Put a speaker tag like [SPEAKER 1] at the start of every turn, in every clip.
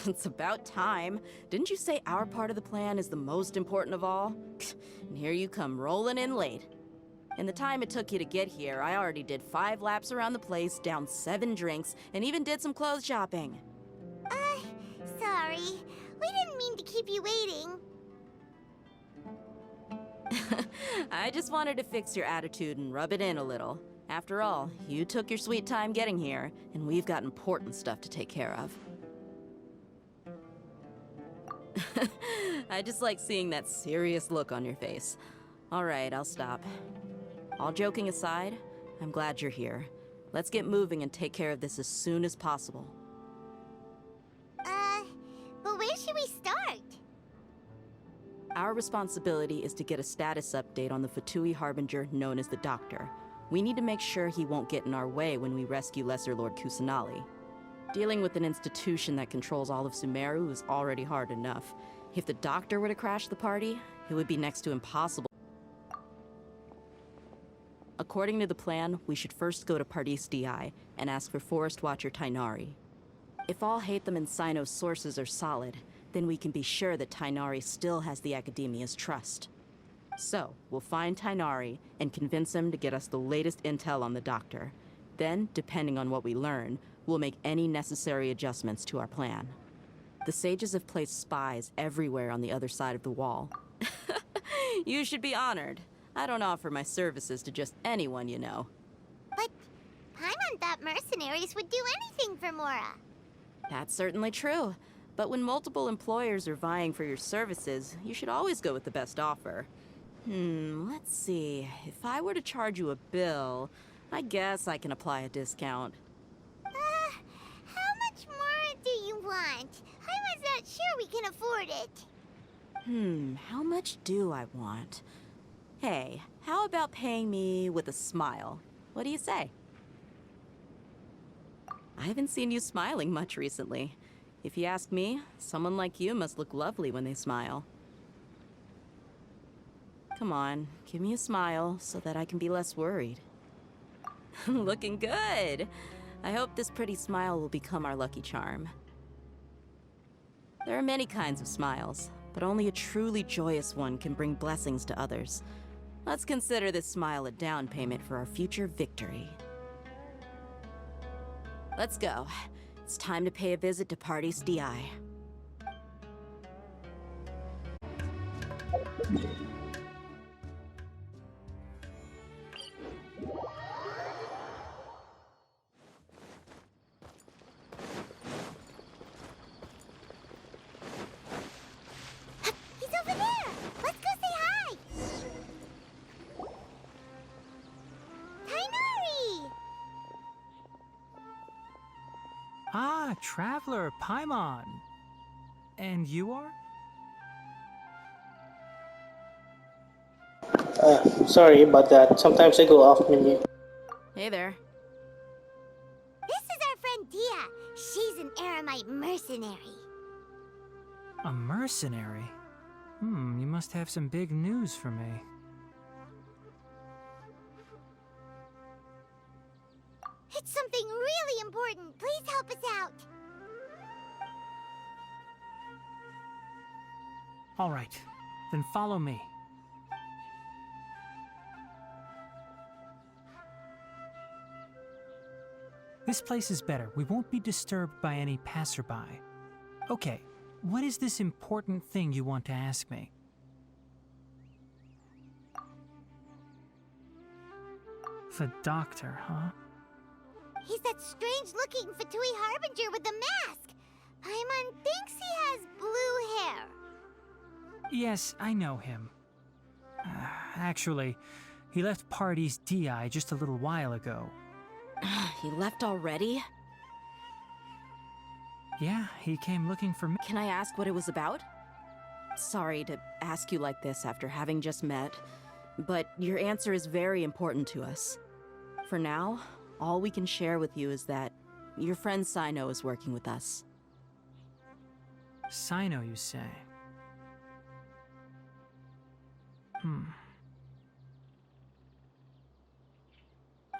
[SPEAKER 1] It's about time. Didn't you say our part of the plan is the most important of all? And here you come rolling in late. In the time it took you to get here, I already did 5 laps around the place, downed 7 drinks, and even did some clothes shopping.
[SPEAKER 2] Sorry. We didn't mean to keep you waiting.
[SPEAKER 1] I just wanted to fix your attitude and rub it in a little. After all, you took your sweet time getting here, and we've got important stuff to take care of. I just like seeing that serious look on your face. All right, I'll stop. All joking aside, I'm glad you're here. Let's get moving and take care of this as soon as possible.
[SPEAKER 2] But where should we start?
[SPEAKER 1] Our responsibility is to get a status update on the Fatui Harbinger known as the Doctor. We need to make sure he won't get in our way when we rescue Lesser Lord Kusanali. Dealing with an institution that controls all of Sumeru is already hard enough. If the Doctor were to crash the party, it would be next to impossible. According to the plan, we should first go to Pardis DI and ask for Forest Watcher TIGHNARI. If all Hatham and Sino's sources are solid, then we can be sure that TIGHNARI still has the Academia's trust. So, we'll find TIGHNARI and convince him to get us the latest intel on the Doctor. Then, depending on what we learn, we'll make any necessary adjustments to our plan. The sages have placed spies everywhere on the other side of the wall. You should be honored. I don't offer my services to just anyone, you know.
[SPEAKER 2] But Paimon thought mercenaries would do anything for Mora.
[SPEAKER 1] That's certainly true. But when multiple employers are vying for your services, you should always go with the best offer. Let's see. If I were to charge you a bill, I guess I can apply a discount.
[SPEAKER 2] How much more do you want? Paimon's not sure we can afford it.
[SPEAKER 1] How much do I want? Hey, how about paying me with a smile? What do you say? I haven't seen you smiling much recently. If you ask me, someone like you must look lovely when they smile. Come on, give me a smile so that I can be less worried. Looking good! I hope this pretty smile will become our lucky charm. There are many kinds of smiles, but only a truly joyous one can bring blessings to others. Let's consider this smile a down payment for our future victory. Let's go. It's time to pay a visit to Pardis DI.
[SPEAKER 2] He's over there! Let's go say hi! Tighnari!
[SPEAKER 3] Ah, Traveler, Paimon. And you are?
[SPEAKER 4] Sorry about that. Sometimes I go off menu.
[SPEAKER 1] Hey there.
[SPEAKER 2] This is our friend Dia. She's an Aramite mercenary.
[SPEAKER 3] A mercenary? You must have some big news for me.
[SPEAKER 2] It's something really important. Please help us out.
[SPEAKER 3] All right, then follow me. This place is better. We won't be disturbed by any passerby. Okay, what is this important thing you want to ask me? The Doctor, huh?
[SPEAKER 2] He's that strange-looking Fatui Harbinger with the mask. Paimon thinks he has blue hair.
[SPEAKER 3] Yes, I know him. Actually, he left Pardis DI just a little while ago.
[SPEAKER 1] He left already?
[SPEAKER 3] Yeah, he came looking for me.
[SPEAKER 1] Can I ask what it was about? Sorry to ask you like this after having just met, but your answer is very important to us. For now, all we can share with you is that your friend Sino is working with us.
[SPEAKER 3] Sino, you say?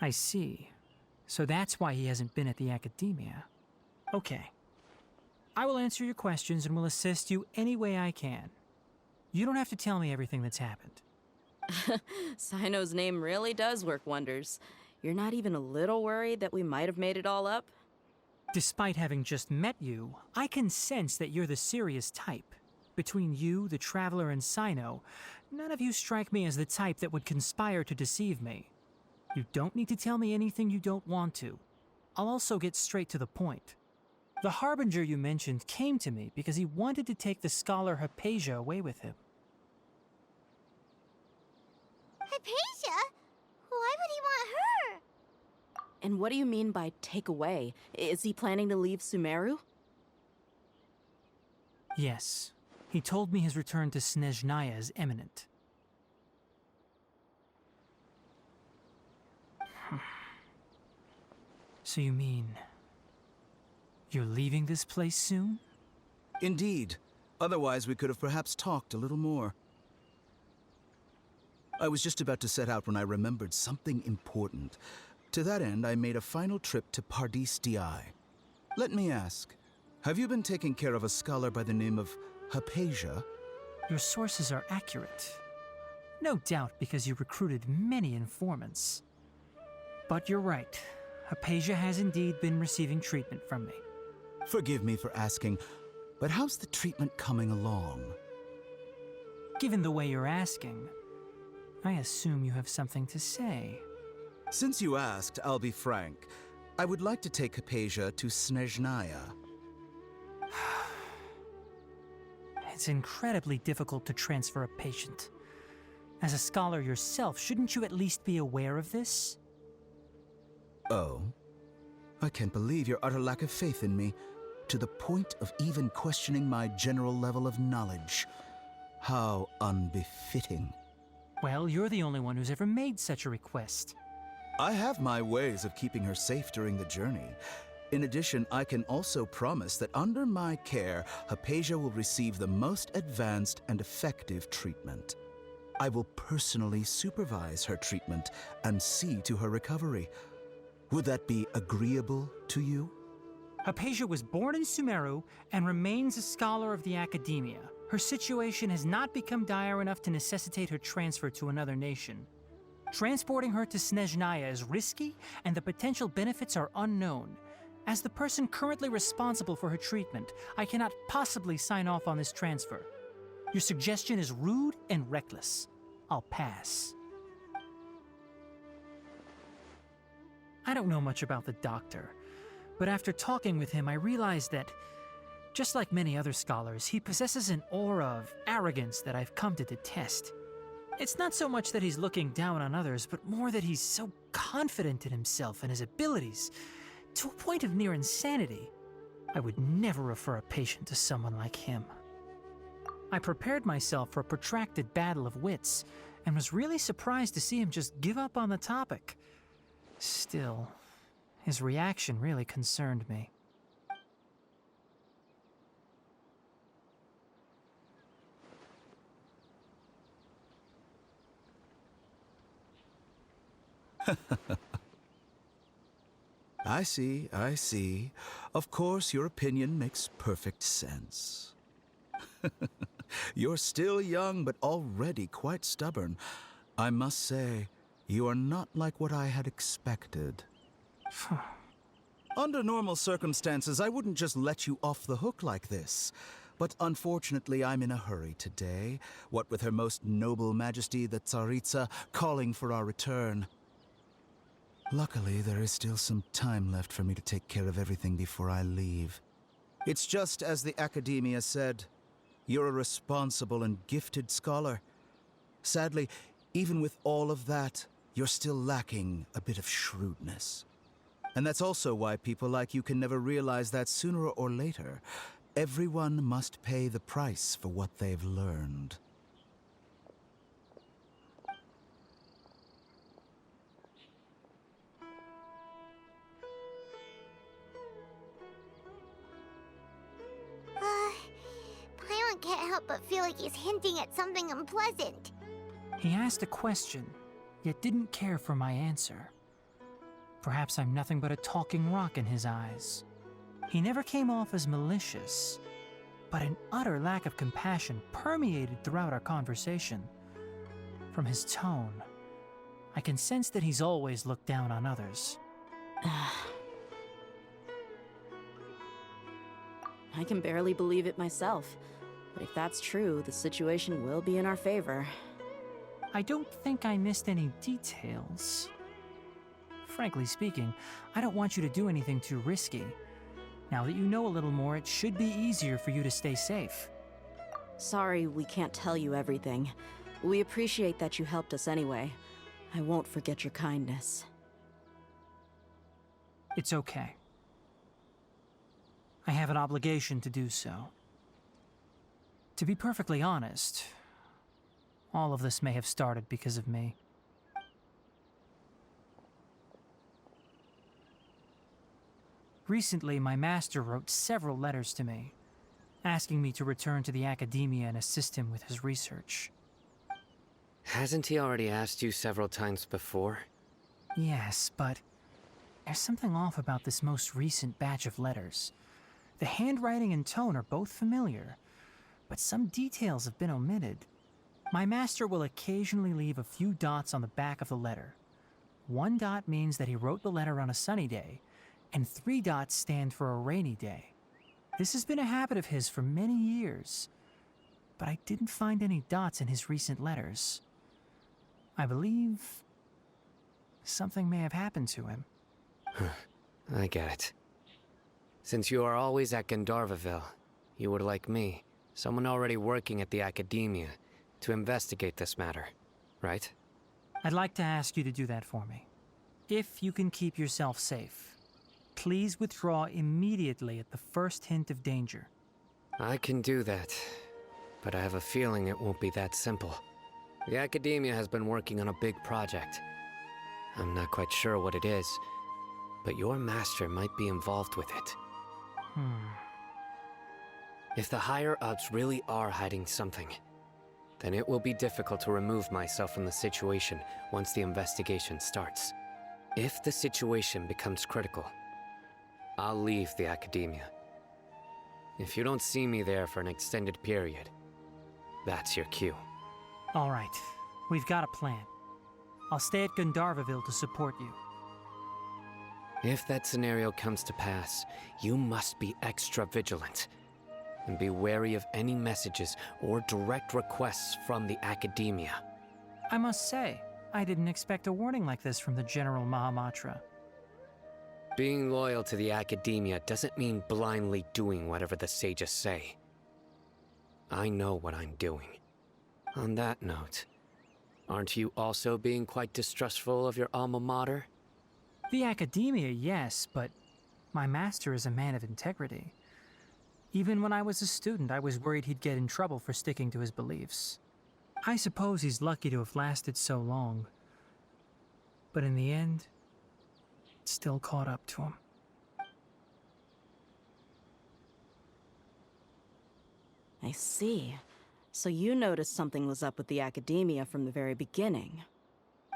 [SPEAKER 3] I see. So that's why he hasn't been at the Academia. Okay. I will answer your questions and will assist you any way I can. You don't have to tell me everything that's happened.
[SPEAKER 1] Sino's name really does work wonders. You're not even a little worried that we might have made it all up?
[SPEAKER 3] Despite having just met you, I can sense that you're the serious type. Between you, the Traveler, and Sino, none of you strike me as the type that would conspire to deceive me. You don't need to tell me anything you don't want to. I'll also get straight to the point. The Harbinger you mentioned came to me because he wanted to take the scholar Hypatia away with him.
[SPEAKER 2] Hypatia? Why would he want her?
[SPEAKER 1] And what do you mean by take away? Is he planning to leave Sumeru?
[SPEAKER 3] Yes. He told me his return to Snezhnaya is imminent. So you mean... you're leaving this place soon?
[SPEAKER 5] Indeed. Otherwise, we could have perhaps talked a little more. I was just about to set out when I remembered something important. To that end, I made a final trip to Pardis Di. Let me ask, have you been taking care of a scholar by the name of Hypatia?
[SPEAKER 3] Your sources are accurate. No doubt because you recruited many informants. But you're right. Hypatia has indeed been receiving treatment from me.
[SPEAKER 5] Forgive me for asking, but how's the treatment coming along?
[SPEAKER 3] Given the way you're asking, I assume you have something to say.
[SPEAKER 5] Since you asked, I'll be frank. I would like to take Hypatia to Snezhnaya.
[SPEAKER 3] It's incredibly difficult to transfer a patient. As a scholar yourself, shouldn't you at least be aware of this?
[SPEAKER 5] Oh? I can't believe your utter lack of faith in me, to the point of even questioning my general level of knowledge. How unbefitting.
[SPEAKER 3] Well, you're the only one who's ever made such a request.
[SPEAKER 5] I have my ways of keeping her safe during the journey. In addition, I can also promise that under my care, Hypatia will receive the most advanced and effective treatment. I will personally supervise her treatment and see to her recovery. Would that be agreeable to you?
[SPEAKER 3] Hypatia was born in Sumeru and remains a scholar of the Academia. Her situation has not become dire enough to necessitate her transfer to another nation. Transporting her to Snezhnaya is risky, and the potential benefits are unknown. As the person currently responsible for her treatment, I cannot possibly sign off on this transfer. Your suggestion is rude and reckless. I'll pass. I don't know much about the doctor, but after talking with him, I realized that, just like many other scholars, he possesses an aura of arrogance that I've come to detest. It's not so much that he's looking down on others, but more that he's so confident in himself and his abilities, to a point of near insanity. I would never refer a patient to someone like him. I prepared myself for a protracted battle of wits, and was really surprised to see him just give up on the topic. Still, his reaction really concerned me.
[SPEAKER 5] I see, I see. Of course, your opinion makes perfect sense. You're still young, but already quite stubborn. I must say, you are not like what I had expected. Under normal circumstances, I wouldn't just let you off the hook like this. But unfortunately, I'm in a hurry today, what with Her Most Noble Majesty the Tsaritsa calling for our return. Luckily, there is still some time left for me to take care of everything before I leave. It's just as the Academia said, you're a responsible and gifted scholar. Sadly, even with all of that, you're still lacking a bit of shrewdness. And that's also why people like you can never realize that sooner or later, everyone must pay the price for what they've learned.
[SPEAKER 2] Paimon can't help but feel like he's hinting at something unpleasant.
[SPEAKER 3] He asked a question, yet didn't care for my answer. Perhaps I'm nothing but a talking rock in his eyes. He never came off as malicious, but an utter lack of compassion permeated throughout our conversation. From his tone, I can sense that he's always looked down on others.
[SPEAKER 1] I can barely believe it myself. But if that's true, the situation will be in our favor.
[SPEAKER 3] I don't think I missed any details. Frankly speaking, I don't want you to do anything too risky. Now that you know a little more, it should be easier for you to stay safe.
[SPEAKER 1] Sorry we can't tell you everything. We appreciate that you helped us anyway. I won't forget your kindness.
[SPEAKER 3] It's okay. I have an obligation to do so. To be perfectly honest, all of this may have started because of me. Recently, my master wrote several letters to me, asking me to return to the academia and assist him with his research.
[SPEAKER 6] Hasn't he already asked you several times before?
[SPEAKER 3] Yes, but there's something off about this most recent batch of letters. The handwriting and tone are both familiar, but some details have been omitted. My master will occasionally leave a few dots on the back of the letter. 1 dot means that he wrote the letter on a sunny day, and 3 dots stand for a rainy day. This has been a habit of his for many years, but I didn't find any dots in his recent letters. I believe something may have happened to him.
[SPEAKER 6] I get it. Since you are always at Gandharvaville, you would like me, someone already working at the academia, to investigate this matter, right?
[SPEAKER 3] I'd like to ask you to do that for me. If you can keep yourself safe, please withdraw immediately at the first hint of danger.
[SPEAKER 6] I can do that, but I have a feeling it won't be that simple. The academia has been working on a big project. I'm not quite sure what it is, but your master might be involved with it. If the higher-ups really are hiding something, then it will be difficult to remove myself from the situation once the investigation starts. If the situation becomes critical, I'll leave the academia. If you don't see me there for an extended period, that's your cue.
[SPEAKER 3] All right, we've got a plan. I'll stay at Gandharvaville to support you.
[SPEAKER 6] If that scenario comes to pass, you must be extra vigilant. And be wary of any messages or direct requests from the academia.
[SPEAKER 3] I must say, I didn't expect a warning like this from the General Mahamatra.
[SPEAKER 6] Being loyal to the academia doesn't mean blindly doing whatever the sages say. I know what I'm doing. On that note, aren't you also being quite distrustful of your alma mater?
[SPEAKER 3] The academia, yes, but my master is a man of integrity. Even when I was a student, I was worried he'd get in trouble for sticking to his beliefs. I suppose he's lucky to have lasted so long. But in the end, it still caught up to him.
[SPEAKER 1] I see. So you noticed something was up with the academia from the very beginning.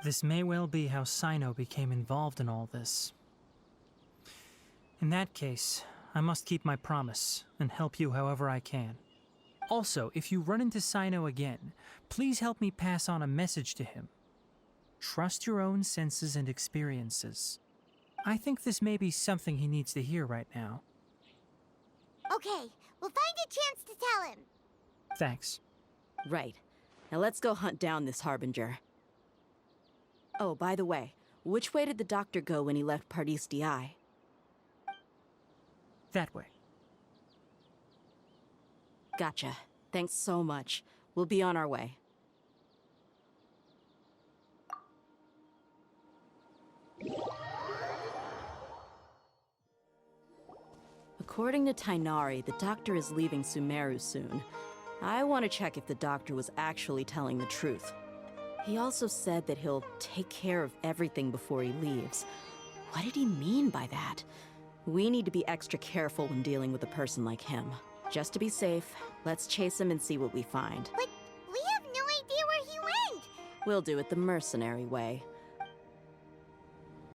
[SPEAKER 3] This may well be how Sino became involved in all this. In that case, I must keep my promise and help you however I can. Also, if you run into Sino again, please help me pass on a message to him. Trust your own senses and experiences. I think this may be something he needs to hear right now.
[SPEAKER 2] Okay, we'll find a chance to tell him.
[SPEAKER 3] Thanks.
[SPEAKER 1] Right. Now let's go hunt down this Harbinger. Oh, by the way, which way did the doctor go when he left Pardis DI?
[SPEAKER 3] That way.
[SPEAKER 1] Gotcha. Thanks so much. We'll be on our way. According to TIGHNARI, the doctor is leaving Sumeru soon. I want to check if the doctor was actually telling the truth. He also said that he'll take care of everything before he leaves. What did he mean by that? We need to be extra careful when dealing with a person like him. Just to be safe, let's chase him and see what we find.
[SPEAKER 2] But we have no idea where he went.
[SPEAKER 1] We'll do it the mercenary way.